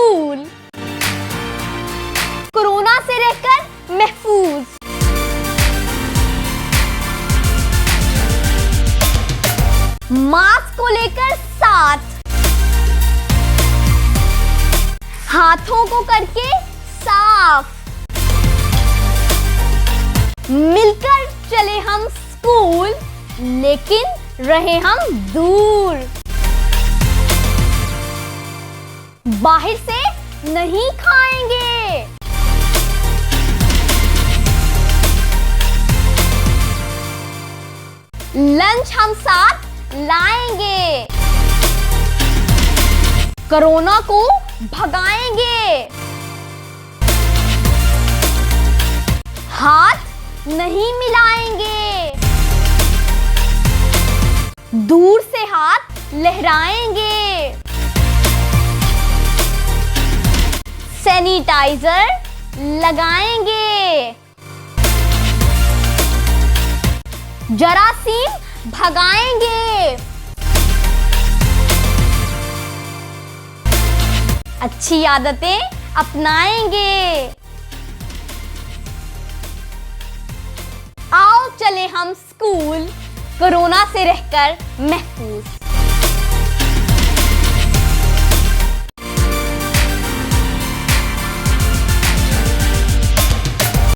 School, corona से रहकर महफूज। मास्क को लेकर साथ, हाथों को करके साफ, मिलकर चले हम स्कूल, लेकिन रहे हम दूर। बाहर से नहीं खाएंगे, लंच हम साथ लाएंगे, कोरोना को भगाएंगे। हाथ नहीं मिलाएंगे, दूर से हाथ लहराएंगे। सैनिटाइजर लगाएंगे, जरासीम भगाएंगे। अच्छी आदतें अपनाएंगे। आओ चले हम स्कूल, कोरोना से रहकर महफूज।